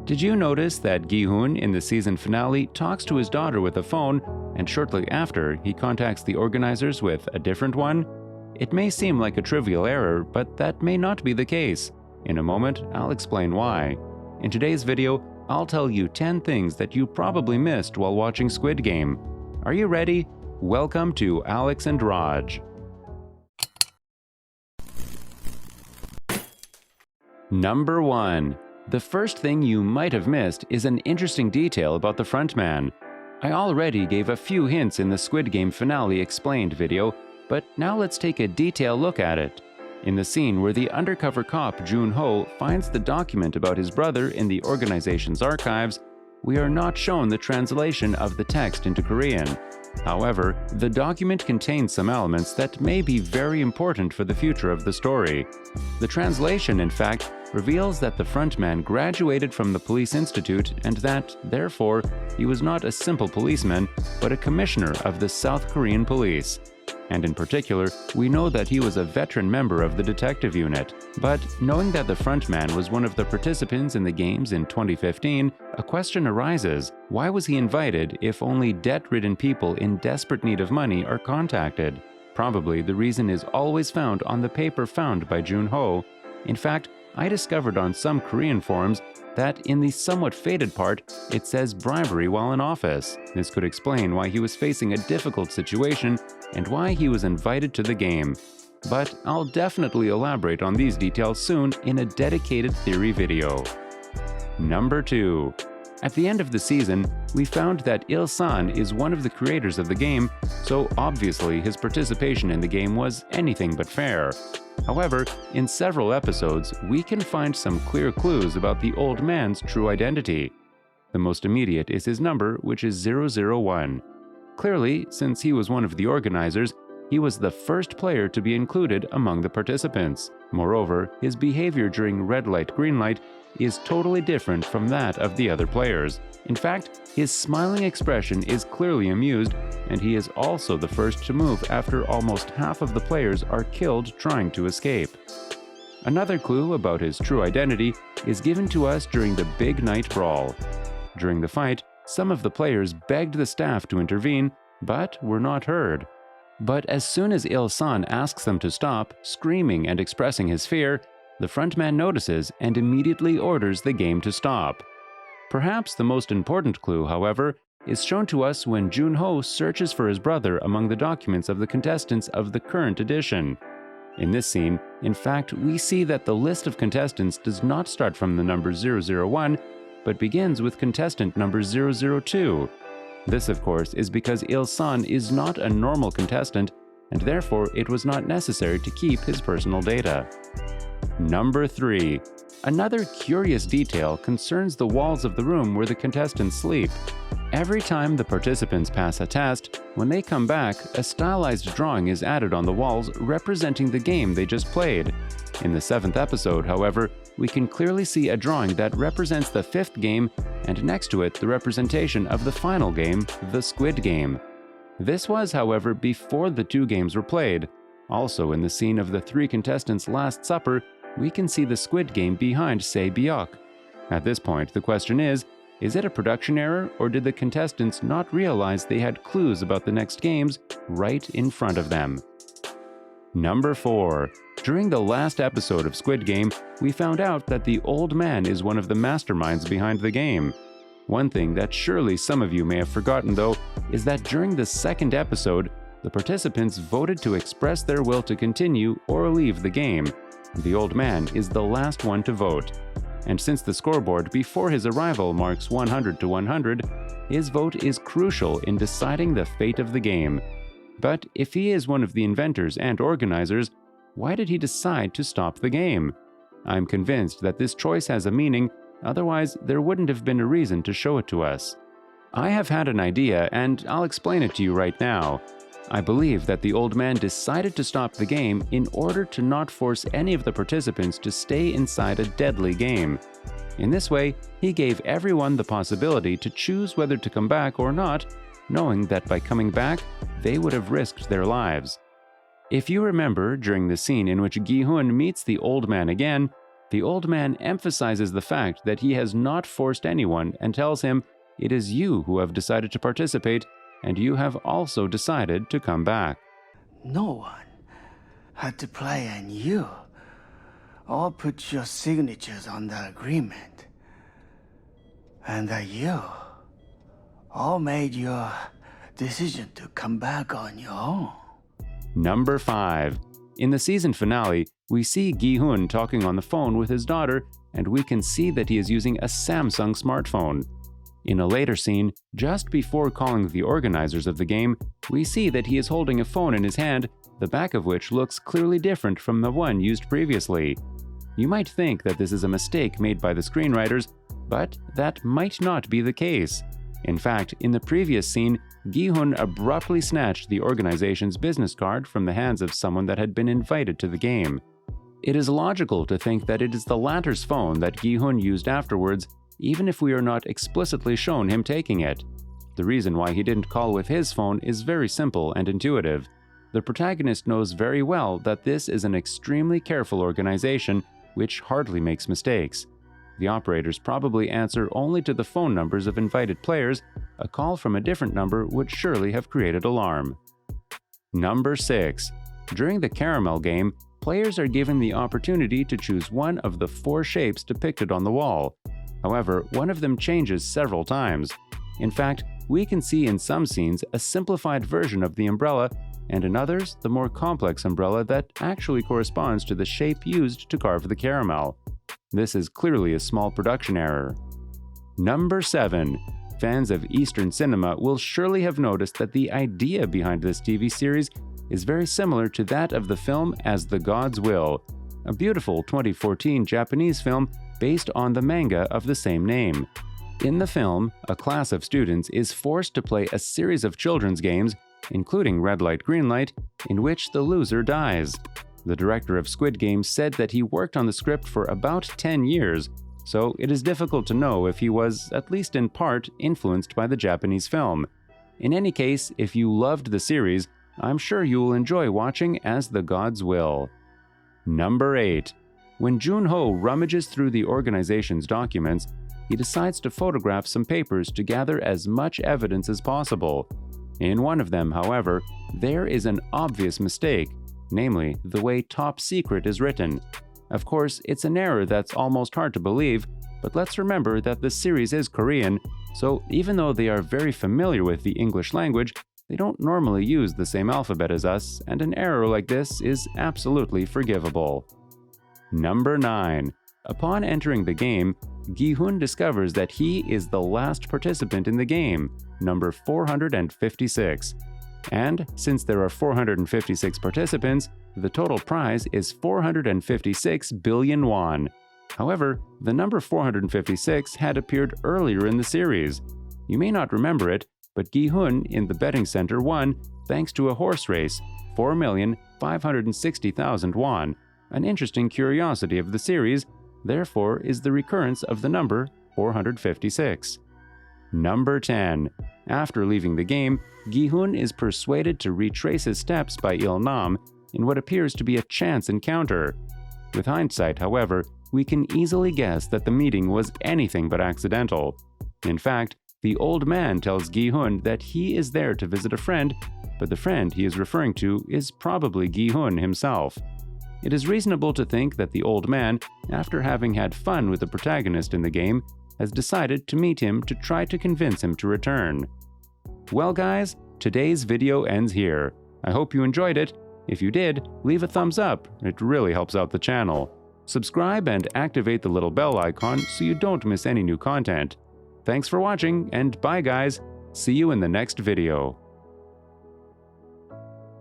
Did you notice that Gi-hoon in the season finale talks to his daughter with a phone, and shortly after, he contacts the organizers with a different one? It may seem like a trivial error, but that may not be the case. In a moment, I'll explain why. In today's video, I'll tell you 10 things that you probably missed while watching Squid Game. Are you ready? Welcome to Alex and Raj. Number 1. The first thing you might have missed is an interesting detail about the frontman. I already gave a few hints in the Squid Game finale explained video, but now let's take a detailed look at it. In the scene where the undercover cop Jun-ho finds the document about his brother in the organization's archives, we are not shown the translation of the text into Korean. However, the document contains some elements that may be very important for the future of the story. The translation, in fact, reveals that the frontman graduated from the police institute and that, therefore, he was not a simple policeman, but a commissioner of the South Korean police. And in particular, we know that he was a veteran member of the detective unit. But knowing that the frontman was one of the participants in the games in 2015, a question arises: why was he invited if only debt-ridden people in desperate need of money are contacted? Probably the reason is always found on the paper found by Jun-ho. In fact, I discovered on some Korean forums that in the somewhat faded part, it says bribery while in office. This could explain why he was facing a difficult situation and why he was invited to the game. But I'll definitely elaborate on these details soon in a dedicated theory video. Number 2. At the end of the season, we found that Il-san is one of the creators of the game, so obviously his participation in the game was anything but fair. However, in several episodes, we can find some clear clues about the old man's true identity. The most immediate is his number, which is 001. Clearly, since he was one of the organizers, he was the first player to be included among the participants. Moreover, his behavior during red light, green light is totally different from that of the other players. In fact, his smiling expression is clearly amused, and he is also the first to move after almost half of the players are killed trying to escape. Another clue about his true identity is given to us during the Big Night Brawl. During the fight, some of the players begged the staff to intervene, but were not heard. But as soon as Il-san asks them to stop, screaming and expressing his fear, the frontman notices and immediately orders the game to stop. Perhaps the most important clue, however, is shown to us when Jun-ho searches for his brother among the documents of the contestants of the current edition. In this scene, in fact, we see that the list of contestants does not start from the number 001, but begins with contestant number 002. This, of course, is because Il-san is not a normal contestant, and therefore it was not necessary to keep his personal data. Number 3. Another curious detail concerns the walls of the room where the contestants sleep. Every time the participants pass a test, when they come back, a stylized drawing is added on the walls representing the game they just played. In the 7th episode, however, we can clearly see a drawing that represents the 5th game, and next to it the representation of the final game, the Squid Game. This was, however, before the 2 games were played. Also, in the scene of the 3 contestants' Last Supper, we can see the Squid Game behind Se Byuk. At this point, the question is it a production error, or did the contestants not realize they had clues about the next games right in front of them? Number 4. During the last episode of Squid Game, we found out that the old man is one of the masterminds behind the game. One thing that surely some of you may have forgotten, though, is that during the 2nd episode, the participants voted to express their will to continue or leave the game. The old man is the last one to vote. And since the scoreboard before his arrival marks 100 to 100, his vote is crucial in deciding the fate of the game. But if he is one of the inventors and organizers, why did he decide to stop the game? I'm convinced that this choice has a meaning, otherwise there wouldn't have been a reason to show it to us. I have had an idea, and I'll explain it to you right now. I believe that the old man decided to stop the game in order to not force any of the participants to stay inside a deadly game. In this way, he gave everyone the possibility to choose whether to come back or not, knowing that by coming back, they would have risked their lives. If you remember, during the scene in which Gi-hoon meets the old man again, The old man emphasizes the fact that he has not forced anyone and tells him, "It is you who have decided to participate, and you have also decided to come back." No one had to play, and you all put your signatures on the agreement. And that you all made your decision to come back on your own. Number 5. In the season finale, we see Gi-hun talking on the phone with his daughter, and we can see that he is using a Samsung smartphone. In a later scene, just before calling the organizers of the game, we see that he is holding a phone in his hand, the back of which looks clearly different from the one used previously. You might think that this is a mistake made by the screenwriters, but that might not be the case. In fact, in the previous scene, Gi-hun abruptly snatched the organization's business card from the hands of someone that had been invited to the game. It is logical to think that it is the latter's phone that Gi-hun used afterwards, even if we are not explicitly shown him taking it. The reason why he didn't call with his phone is very simple and intuitive. The protagonist knows very well that this is an extremely careful organization which hardly makes mistakes. The operators probably answer only to the phone numbers of invited players. A call from a different number would surely have created alarm. Number 6. During the caramel game, players are given the opportunity to choose one of the 4 shapes depicted on the wall. However, one of them changes several times. In fact, we can see in some scenes a simplified version of the umbrella, and in others, the more complex umbrella that actually corresponds to the shape used to carve the caramel. This is clearly a small production error. Number 7. Fans of Eastern cinema will surely have noticed that the idea behind this TV series is very similar to that of the film As the Gods Will, a beautiful 2014 Japanese film based on the manga of the same name. In the film, a class of students is forced to play a series of children's games, including Red Light, Green Light, in which the loser dies. The director of Squid Game said that he worked on the script for about 10 years, so it is difficult to know if he was, at least in part, influenced by the Japanese film. In any case, if you loved the series, I'm sure you will enjoy watching As the Gods Will. Number 8. When Jun-ho rummages through the organization's documents, he decides to photograph some papers to gather as much evidence as possible. In one of them, however, there is an obvious mistake, namely the way Top Secret is written. Of course, it's an error that's almost hard to believe, but let's remember that the series is Korean, so even though they are very familiar with the English language, they don't normally use the same alphabet as us, and an error like this is absolutely forgivable. Number 9. Upon entering the game, Gi-hun discovers that he is the last participant in the game, number 456. And since there are 456 participants, the total prize is 456 billion won. However, the number 456 had appeared earlier in the series. You may not remember it, but Gi-hun in the betting center won thanks to a horse race, 4,560,000 won. An interesting curiosity of the series, therefore, is the recurrence of the number 456. Number 10. After leaving the game, Gi-hun is persuaded to retrace his steps by Il-nam in what appears to be a chance encounter. With hindsight, however, we can easily guess that the meeting was anything but accidental. In fact, the old man tells Gi-hun that he is there to visit a friend, but the friend he is referring to is probably Gi-hun himself. It is reasonable to think that the old man, after having had fun with the protagonist in the game, has decided to meet him to try to convince him to return. Well guys, today's video ends here. I hope you enjoyed it. If you did, leave a thumbs up, it really helps out the channel. Subscribe and activate the little bell icon so you don't miss any new content. Thanks for watching, and bye guys! See you in the next video.